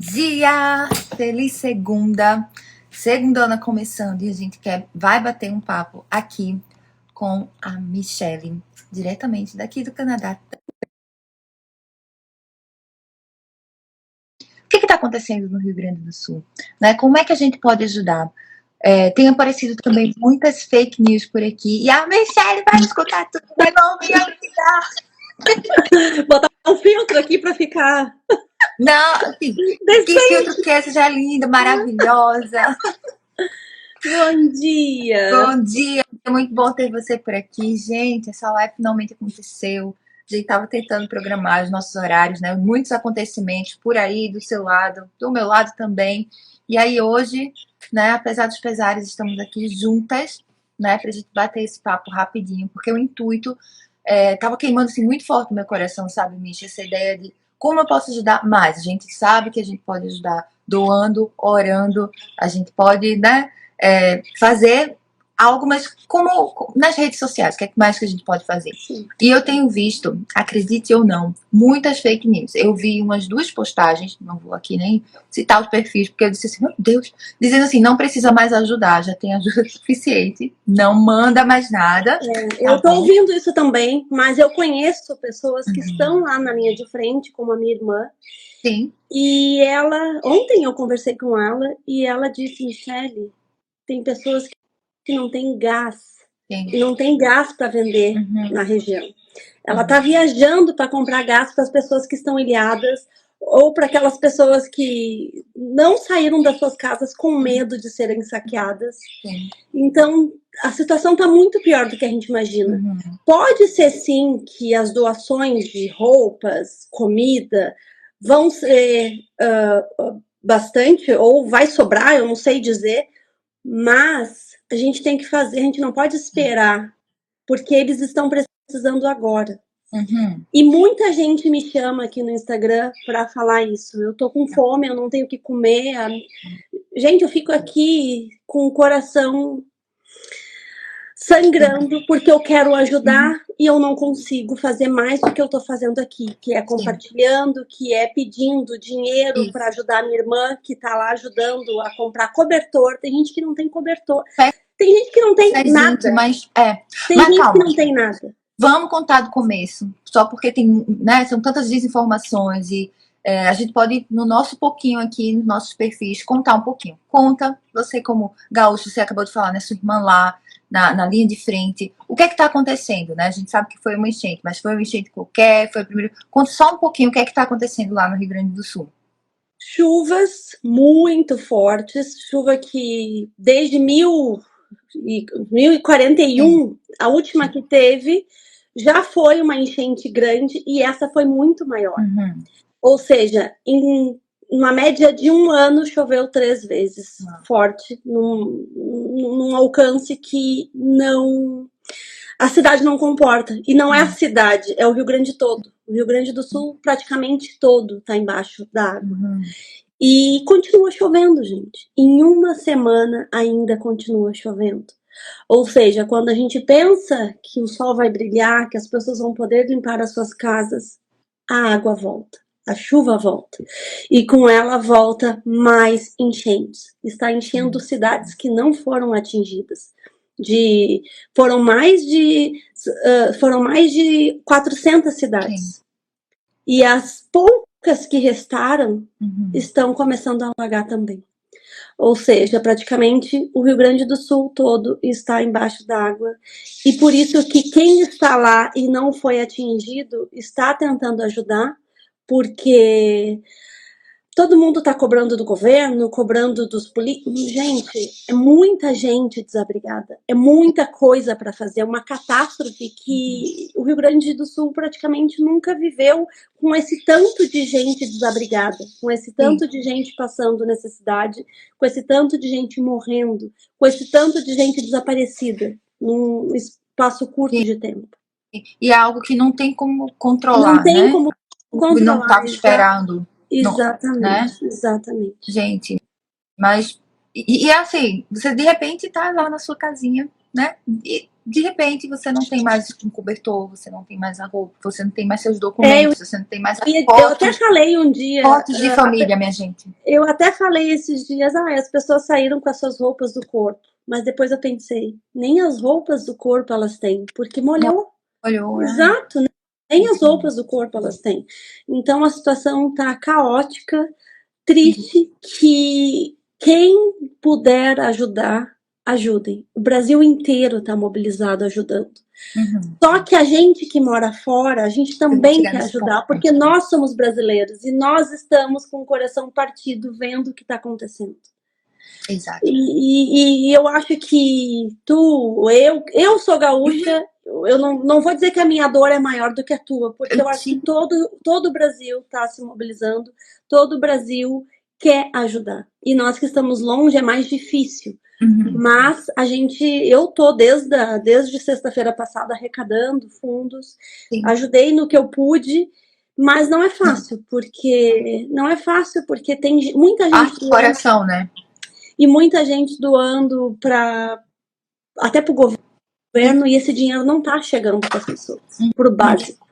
dia! Feliz segunda! Segundona começando e a gente vai bater um papo aqui com a Michelle, diretamente daqui do Canadá. O que está acontecendo no Rio Grande do Sul? Né? Como é que a gente pode ajudar? Tem aparecido também muitas fake news por aqui. E a Michelle vai escutar tudo, vai ouvir a vida. Botar um filtro aqui para ficar... Não, assim, que filtro que é? Seja linda, maravilhosa. Bom dia! Bom dia! É muito bom ter você por aqui. Gente, essa live finalmente aconteceu. A gente estava tentando programar os nossos horários, né? Muitos acontecimentos por aí, do seu lado, do meu lado também. E aí hoje, né, apesar dos pesares, estamos aqui juntas, né, pra gente bater esse papo rapidinho, porque o intuito tava queimando assim, muito forte no meu coração, sabe, Misha? Essa ideia de como eu posso ajudar mais. A gente sabe que a gente pode ajudar doando, orando, a gente pode, né, fazer algo, mas como nas redes sociais, o que é mais que a gente pode fazer? Sim. E eu tenho visto, acredite ou não, muitas fake news. Eu vi umas 2 postagens, não vou aqui nem citar os perfis, porque eu disse assim, meu Deus, dizendo assim, não precisa mais ajudar, já tem ajuda suficiente, não manda mais nada. Eu tô ouvindo isso também, mas eu conheço pessoas que estão lá na linha de frente, como a minha irmã. Sim. E ela, ontem eu conversei com ela e ela disse, Michelle, tem pessoas que não tem gás, Sim. não tem gás para vender na região. Ela tá viajando para comprar gás para as pessoas que estão ilhadas ou para aquelas pessoas que não saíram das suas casas com medo de serem saqueadas. Sim. Então, a situação está muito pior do que a gente imagina. Pode ser, sim, que as doações de roupas, comida, vão ser bastante, ou vai sobrar, eu não sei dizer, mas a gente tem que fazer, a gente não pode esperar, porque eles estão precisando agora. E muita gente me chama aqui no Instagram para falar isso. Eu tô com fome, eu não tenho o que comer. Gente, eu fico aqui com o coração sangrando porque eu quero ajudar e eu não consigo fazer mais do que eu tô fazendo aqui, que é compartilhando, que é pedindo dinheiro para ajudar a minha irmã que tá lá ajudando a comprar cobertor. Tem gente que não tem cobertor. Tem gente que não tem nada. Gente, mas tem mas gente calma, que não tem nada. Vamos contar do começo, só porque tem, né, são tantas desinformações e a gente pode, no nosso pouquinho aqui, nos nossos perfis, contar um pouquinho. Conta, você como gaúcho, você acabou de falar, né, sua irmã lá na linha de frente, o que é que tá acontecendo, né? A gente sabe que foi uma enchente, mas foi uma enchente qualquer, foi a primeira... Conta só um pouquinho o que é que tá acontecendo lá no Rio Grande do Sul. Chuvas muito fortes, chuva que desde 1041, a última que teve, já foi uma enchente grande e essa foi muito maior. Ou seja, em uma média de 1 ano choveu 3 vezes forte, num alcance que não... A cidade não comporta. E não é a cidade, é o Rio Grande todo. O Rio Grande do Sul praticamente todo está embaixo da água. E continua chovendo, gente. Em 1 semana ainda continua chovendo. Ou seja, quando a gente pensa que o sol vai brilhar, que as pessoas vão poder limpar as suas casas, a água volta, a chuva volta. E com ela volta mais enchentes. Está enchendo cidades que não foram atingidas. Foram mais de 400 cidades. E as poucas que restaram estão começando a alagar também. Ou seja, praticamente o Rio Grande do Sul todo está embaixo d'água. E por isso que quem está lá e não foi atingido está tentando ajudar, porque todo mundo está cobrando do governo, cobrando dos políticos. Gente, é muita gente desabrigada, é muita coisa para fazer, uma catástrofe que o Rio Grande do Sul praticamente nunca viveu, com esse tanto de gente desabrigada, com esse tanto de gente passando necessidade, com esse tanto de gente morrendo, com esse tanto de gente desaparecida, num espaço curto de tempo. E é algo que não tem como controlar, não tem, né? Como controlar. Não estava esperando. Exatamente, né? Exatamente. Gente, mas... E assim, você de repente tá lá na sua casinha, né? E de repente você não tem mais um cobertor, você não tem mais a roupa, você não tem mais seus documentos, você não tem mais as eu fotos. até falei um dia. Fotos de família, minha gente. Eu até falei esses dias, as pessoas saíram com as suas roupas do corpo. Mas depois eu pensei, nem as roupas do corpo elas têm, porque molhou. Molhou, exato, né? Nem as roupas do corpo elas têm. Então a situação tá caótica, triste, que quem puder ajudar, ajudem. O Brasil inteiro está mobilizado ajudando. Só que a gente que mora fora, a gente também quer ajudar, porque nós somos brasileiros e nós estamos com o coração partido vendo o que está acontecendo. Exato. E eu acho que eu sou gaúcha, eu não vou dizer que a minha dor é maior do que a tua, porque eu acho que todo o Brasil está se mobilizando, todo o Brasil quer ajudar. E nós que estamos longe é mais difícil. Mas eu tô desde sexta-feira passada arrecadando fundos, ajudei no que eu pude, mas não é fácil, porque tem muita gente parte do coração, né? E muita gente doando até para o governo, e esse dinheiro não está chegando para as pessoas, para o básico.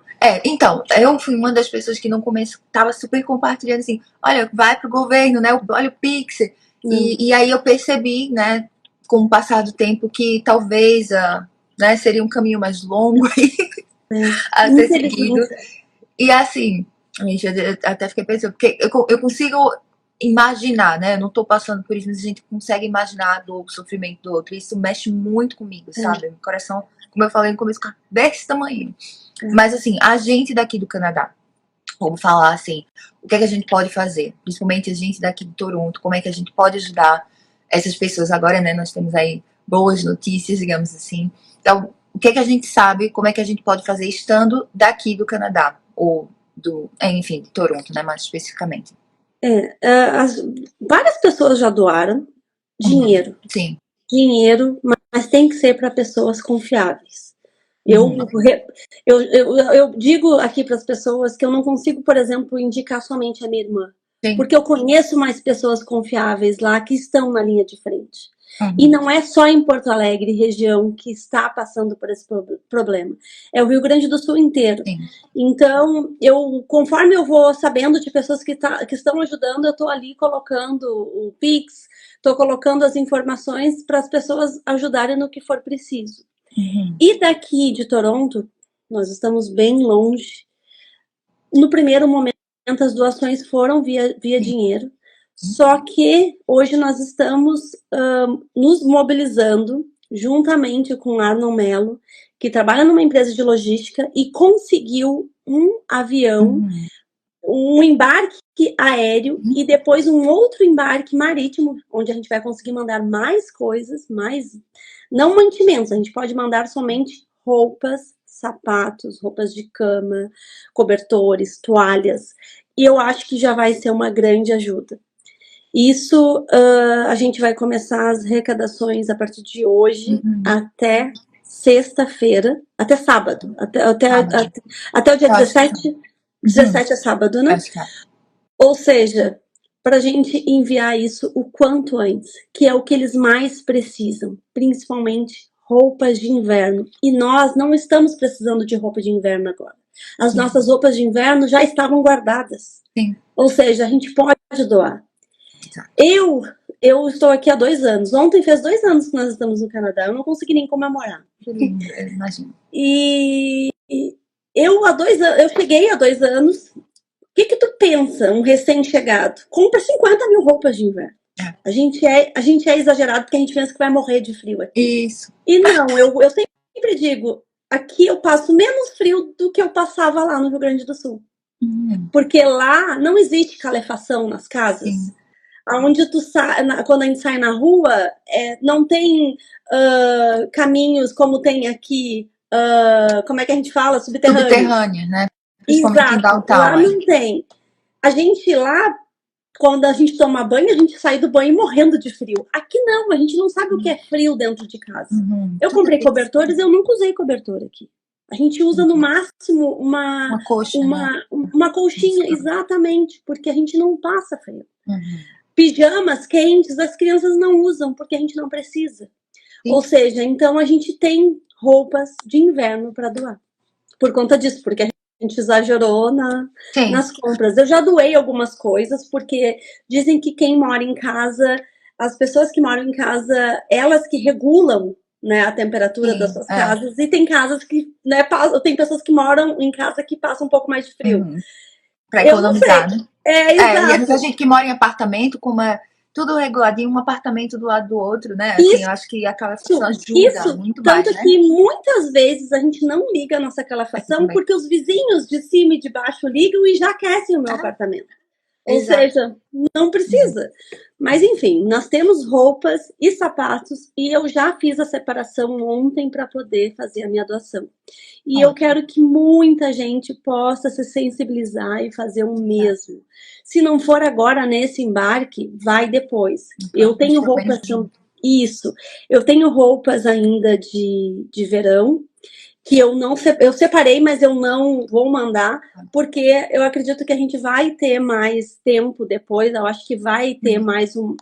Então, eu fui uma das pessoas que no começo estava super compartilhando assim, olha, vai pro governo, né? Olha o Pix. E aí eu percebi, né, com o passar do tempo, que talvez né, seria um caminho mais longo a ser seguido. E assim, gente, eu até fiquei pensando, porque eu consigo imaginar, né? Eu não tô passando por isso, mas a gente consegue imaginar a dor, o sofrimento do outro. Isso mexe muito comigo, sabe? Meu coração, como eu falei no começo, fica desse tamanho. Mas assim, a gente daqui do Canadá, vamos falar assim, o que é que a gente pode fazer? Principalmente a gente daqui de Toronto, como é que a gente pode ajudar essas pessoas agora, né? Nós temos aí boas notícias, digamos assim. Então, o que é que a gente sabe, como é que a gente pode fazer estando daqui do Canadá, ou enfim, de Toronto, né? Mais especificamente. Várias pessoas já doaram dinheiro. Sim. Dinheiro, mas tem que ser para pessoas confiáveis. Eu digo aqui para as pessoas que eu não consigo, por exemplo, indicar somente a minha irmã. Sim. Porque eu conheço mais pessoas confiáveis lá que estão na linha de frente. E não é só em Porto Alegre, região, que está passando por esse problema. É o Rio Grande do Sul inteiro. Sim. Então, conforme eu vou sabendo de pessoas que estão ajudando, eu estou ali colocando o Pix, estou colocando as informações para as pessoas ajudarem no que for preciso. E daqui de Toronto, nós estamos bem longe. No primeiro momento, as doações foram via dinheiro. Só que hoje nós estamos nos mobilizando juntamente com o Arnon Mello, que trabalha numa empresa de logística e conseguiu um avião, um embarque aéreo e depois um outro embarque marítimo, onde a gente vai conseguir mandar mais coisas, não mantimentos, a gente pode mandar somente roupas, sapatos, roupas de cama, cobertores, toalhas, e eu acho que já vai ser uma grande ajuda. Isso, a gente vai começar as arrecadações a partir de hoje até sexta-feira, até sábado, até o dia 17. 17 é sábado, né? Ou seja, para a gente enviar isso o quanto antes, que é o que eles mais precisam, principalmente roupas de inverno. E nós não estamos precisando de roupa de inverno agora. As nossas roupas de inverno já estavam guardadas. Sim. Ou seja, a gente pode doar. Eu estou aqui há 2 anos. Ontem fez 2 anos que nós estamos no Canadá. Eu não consegui nem comemorar. Imagino. E eu cheguei há 2 anos. O que tu pensa, um recém-chegado? Compra 50 mil roupas de inverno. A gente é exagerado porque a gente pensa que vai morrer de frio aqui. Isso. E não, eu sempre digo, aqui eu passo menos frio do que eu passava lá no Rio Grande do Sul. Porque lá não existe calefação nas casas. Sim. Onde quando a gente sai na rua, não tem caminhos como tem aqui, como é que a gente fala? Subterrânea, né? Exato, lá não tem. A gente lá, quando a gente toma banho, a gente sai do banho morrendo de frio. Aqui não, a gente não sabe o que é frio dentro de casa. Eu comprei cobertores, eu nunca usei cobertor aqui. A gente usa no máximo uma colchinha, exatamente, porque a gente não passa frio. Pijamas quentes, as crianças não usam, porque a gente não precisa. Ou seja, então a gente tem roupas de inverno para doar. Por conta disso, porque a gente exagerou nas compras. Eu já doei algumas coisas, porque dizem que quem mora em casa, as pessoas que moram em casa, elas que regulam, né, a temperatura das suas casas, e tem casas que, né, tem pessoas que moram em casa que passam um pouco mais de frio. Para economizar, né? Exato. E muita gente que mora em apartamento, como é tudo reguladinho, um apartamento do lado do outro, né? Assim, eu acho que a calefação ajuda muito mais, tanto que muitas vezes a gente não liga a nossa calefação porque os vizinhos de cima e de baixo ligam e já aquecem o meu apartamento. Ou seja, não precisa. Mas enfim, nós temos roupas e sapatos e eu já fiz a separação ontem para poder fazer a minha doação. E eu quero que muita gente possa se sensibilizar e fazer o mesmo. Se não for agora nesse embarque, vai depois. Eu tenho roupas... Isso. Eu tenho roupas ainda de verão, que eu separei, mas eu não vou mandar, porque eu acredito que a gente vai ter mais tempo depois, eu acho que vai ter mais um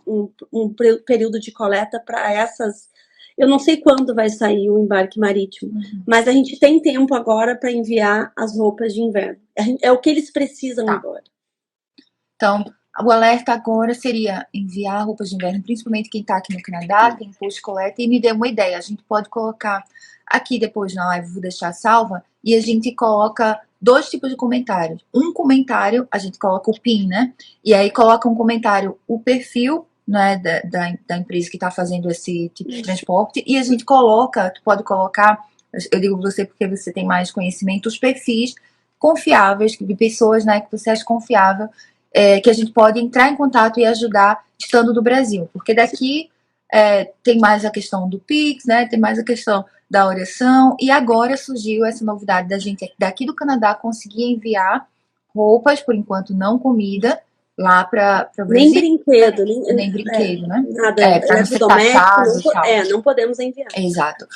período de coleta para essas. Eu não sei quando vai sair o embarque marítimo, mas a gente tem tempo agora para enviar as roupas de inverno. É o que eles precisam agora. Então, o alerta agora seria enviar roupas de inverno, principalmente quem está aqui no Canadá, tem post coleta, e me dê uma ideia. A gente pode colocar aqui depois na live, vou deixar salva, e a gente coloca 2 tipos de comentários. Um comentário, a gente coloca o PIN, né? E aí coloca um comentário, o perfil, né, da empresa que está fazendo esse tipo de transporte, e a gente coloca, tu pode colocar, eu digo você porque você tem mais conhecimento, os perfis confiáveis, de pessoas, né, que você acha confiável, que a gente pode entrar em contato e ajudar estando do Brasil, porque daqui tem mais a questão do Pix, né, tem mais a questão da oração, e agora surgiu essa novidade da gente daqui do Canadá conseguir enviar roupas, por enquanto não comida, lá para o Brasil. Nem brinquedo, né? Nada, para não ser taxado e tal. Não podemos enviar. Exato.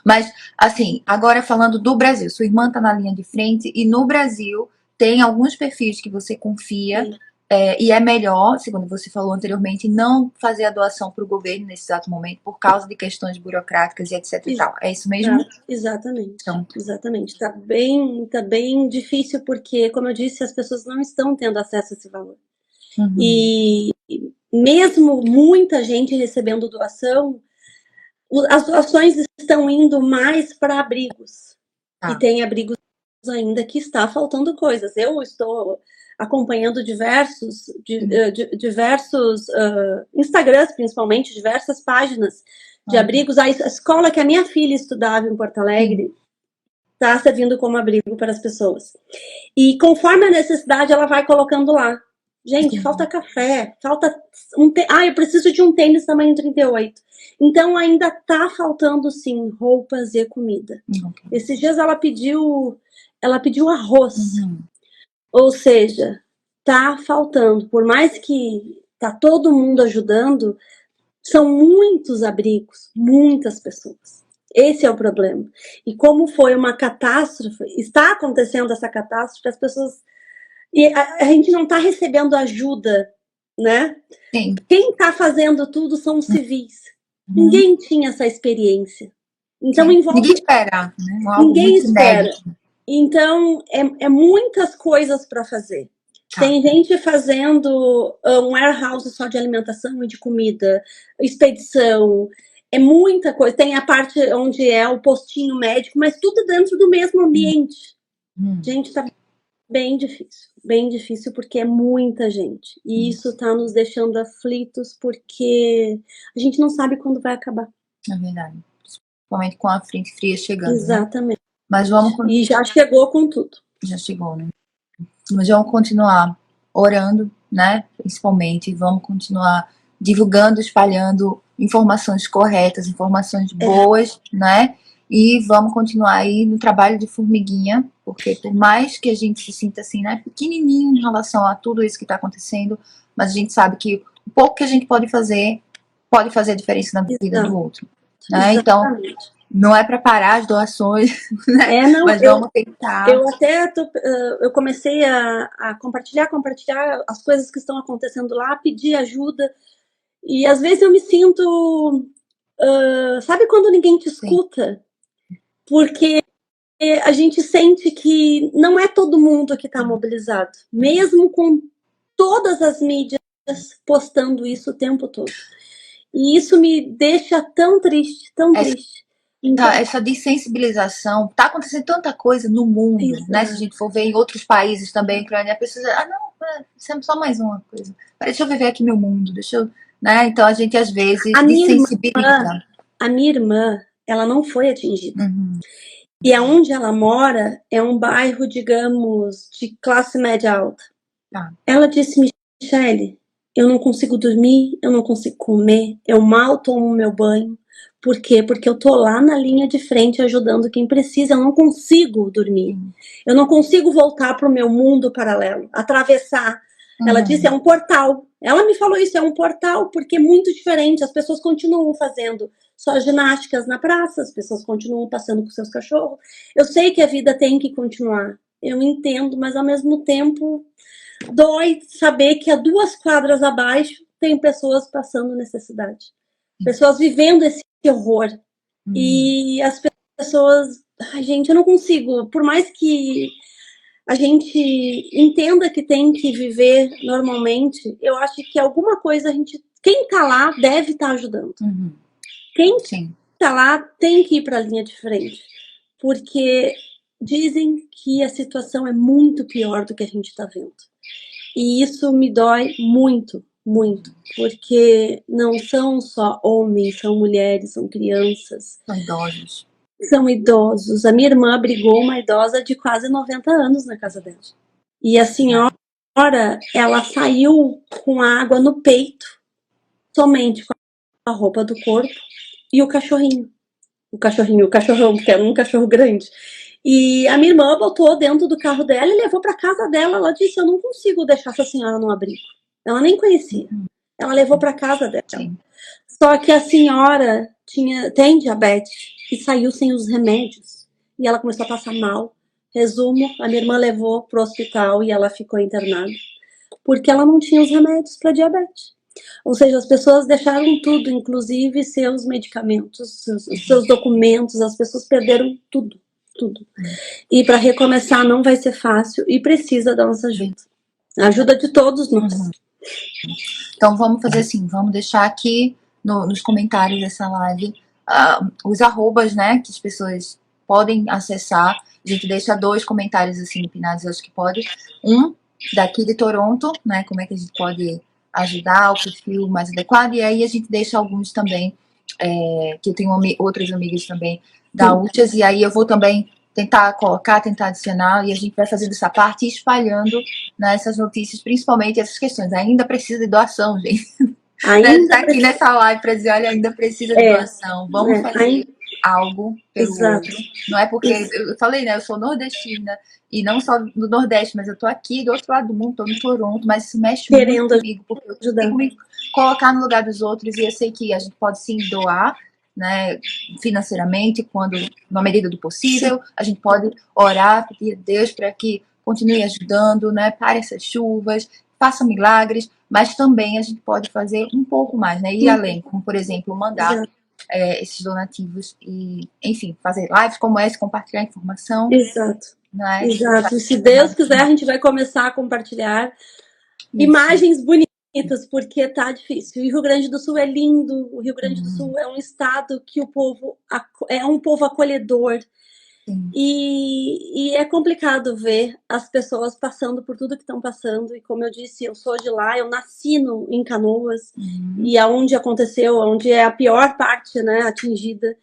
Mas, assim, agora falando do Brasil, sua irmã está na linha de frente e no Brasil tem alguns perfis que você confia e é melhor, segundo você falou anteriormente, não fazer a doação para o governo nesse exato momento por causa de questões burocráticas e etc e tal. É isso mesmo? Exatamente. Então, exatamente. Tá bem difícil porque, como eu disse, as pessoas não estão tendo acesso a esse valor. E mesmo muita gente recebendo doação, as doações estão indo mais para abrigos. E tem abrigos ainda que está faltando coisas. Eu estou acompanhando diversos Instagrams, principalmente, diversas páginas de abrigos. A escola que a minha filha estudava em Porto Alegre está servindo como abrigo para as pessoas. E conforme a necessidade, ela vai colocando lá. Gente, falta café, falta eu preciso de um tênis tamanho 38. Então ainda tá faltando sim roupas e comida. Esses dias ela pediu arroz. Ou seja, tá faltando. Por mais que tá todo mundo ajudando, são muitos abrigos, muitas pessoas. Esse é o problema. E como foi uma catástrofe, está acontecendo essa catástrofe, as pessoas... E a gente não está recebendo ajuda, né? Sim. Quem está fazendo tudo são os civis. Ninguém tinha essa experiência. Então, ninguém espera, né? Ninguém espera. Então, é muitas coisas para fazer. Tem gente fazendo um warehouse só de alimentação e de comida, expedição, é muita coisa. Tem a parte onde é o postinho médico, mas tudo dentro do mesmo ambiente. Gente, tá bem difícil porque é muita gente. E isso está nos deixando aflitos porque a gente não sabe quando vai acabar. É verdade. Principalmente com a frente fria chegando. Exatamente. Né? Mas vamos... E já chegou com tudo. Já chegou, né? Mas vamos continuar orando, né? Principalmente. Vamos continuar divulgando, espalhando informações corretas, informações boas, né? E vamos continuar aí no trabalho de formiguinha, porque por mais que a gente se sinta assim, né, pequenininho em relação a tudo isso que está acontecendo, mas a gente sabe que o pouco que a gente pode fazer a diferença na vida do outro. Né? Então, não é para parar as doações, né? Mas vamos tentar. Eu comecei a compartilhar as coisas que estão acontecendo lá, pedir ajuda, e às vezes eu me sinto sabe quando ninguém te escuta? Sim. Porque a gente sente que não é todo mundo que está mobilizado, mesmo com todas as mídias postando isso o tempo todo. E isso me deixa tão triste, tão triste. Então, essa dessensibilização, tá acontecendo tanta coisa no mundo, né? Se a gente for ver em outros países também, a pessoa diz, isso é só mais uma coisa. Deixa eu viver aqui meu mundo, deixa eu, né? Então a gente às vezes desensibiliza. A minha irmã, ela não foi atingida. E aonde ela mora é um bairro, digamos, de classe média alta. Ela disse, Michele, eu não consigo dormir, eu não consigo comer, eu mal tomo meu banho. Por quê? Porque eu tô lá na linha de frente ajudando quem precisa, eu não consigo dormir. Eu não consigo voltar pro meu mundo paralelo, atravessar. Ela disse, é um portal. Ela me falou isso, é um portal, porque é muito diferente. As pessoas continuam fazendo só ginásticas na praça, as pessoas continuam passando com seus cachorros. Eu sei que a vida tem que continuar, eu entendo, mas ao mesmo tempo dói saber que a 2 quadras abaixo tem pessoas passando necessidade. Pessoas vivendo esse horror. E as pessoas... Ai, gente, eu não consigo. Por mais que a gente entenda que tem que viver normalmente, eu acho que alguma coisa a gente... Quem tá lá deve estar ajudando. Quem tá lá tem que ir para a linha de frente. Porque dizem que a situação é muito pior do que a gente está vendo. E isso me dói muito, muito. Porque não são só homens, são mulheres, são crianças. São idosos. São idosos. A minha irmã abrigou uma idosa de quase 90 anos na casa dela. E a senhora, ela saiu com a água no peito, somente com a roupa do corpo e o cachorrinho. O cachorrão, porque era um cachorro grande. E a minha irmã botou dentro do carro dela e levou para casa dela. Ela disse, eu não consigo deixar essa senhora no abrigo. Ela nem conhecia. Ela levou para casa dela. Só que a senhora tem diabetes e saiu sem os remédios. E ela começou a passar mal. Resumo, a minha irmã levou pro hospital e ela ficou internada. Porque ela não tinha os remédios para diabetes. Ou seja, as pessoas deixaram tudo, inclusive seus medicamentos, seus documentos, as pessoas perderam tudo. E para recomeçar não vai ser fácil e precisa da nossa ajuda. A ajuda de todos nós. Então vamos fazer assim, vamos deixar aqui nos comentários dessa live os arrobas, né, que as pessoas podem acessar. A gente deixa 2 comentários assim empinados, acho que pode. Um daqui de Toronto, né, como é que a gente pode ajudar o perfil mais adequado, e aí a gente deixa alguns também, que eu tenho outras amigas também da UTIAS, e aí eu vou também tentar colocar, tentar adicionar, e a gente vai fazendo essa parte e espalhando, né, essas notícias, principalmente essas questões. Ainda precisa de doação, gente. Ainda aqui nessa live para dizer, olha, ainda precisa de doação. Vamos fazer algo pelo outro. Não é porque, eu falei, né, eu sou nordestina, e não só do Nordeste, mas eu tô aqui do outro lado do mundo, tô no Toronto, mas isso mexe muito comigo, porque eu tenho que me colocar no lugar dos outros, e eu sei que a gente pode sim doar, né, financeiramente, quando, na medida do possível, a gente pode orar, pedir a Deus para que continue ajudando, né, pare essas chuvas, faça milagres, mas também a gente pode fazer um pouco mais, né, ir além, como, por exemplo, mandar esses donativos e, enfim, fazer lives como essa, compartilhar informação. Exato. Né? Exato. E se Deus quiser, a gente vai começar a compartilhar imagens bonitas, porque tá difícil. O Rio Grande do Sul é lindo, o Rio Grande do Sul é um estado que o povo é um povo acolhedor. E é complicado ver as pessoas passando por tudo que estão passando. E como eu disse, eu sou de lá, eu nasci em Canoas, e aonde aconteceu, onde é a pior parte, né, atingida.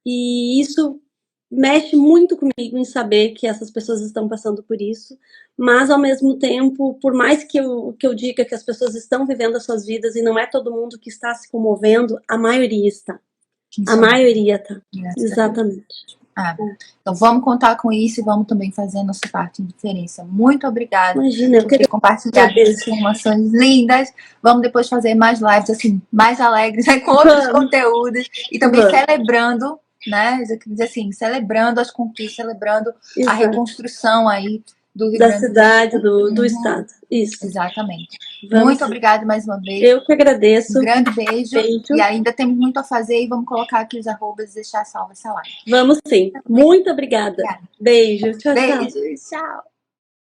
E isso mexe muito comigo em saber que essas pessoas estão passando por isso, mas ao mesmo tempo, por mais que eu diga que as pessoas estão vivendo as suas vidas e não é todo mundo que está se comovendo, a maioria está. A maioria está. Exatamente. Então vamos contar com isso e vamos também fazer a nossa parte de diferença. Muito obrigada por ter compartilhado essas informações lindas. Vamos depois fazer mais lives assim, mais alegres, né, com outros conteúdos e também celebrando, né, eu queria dizer assim, celebrando as conquistas, celebrando a reconstrução aí do Rio da Grande cidade, do Sul. do estado. Isso. Exatamente. Vamos Muito sim. obrigada mais uma vez. Eu que agradeço. Um grande beijo. Beijo. E ainda temos muito a fazer e vamos colocar aqui os arrobas e deixar salva essa live. Vamos sim. Muito obrigada. Beijo. Tchau, tchau. Beijo. Tchau.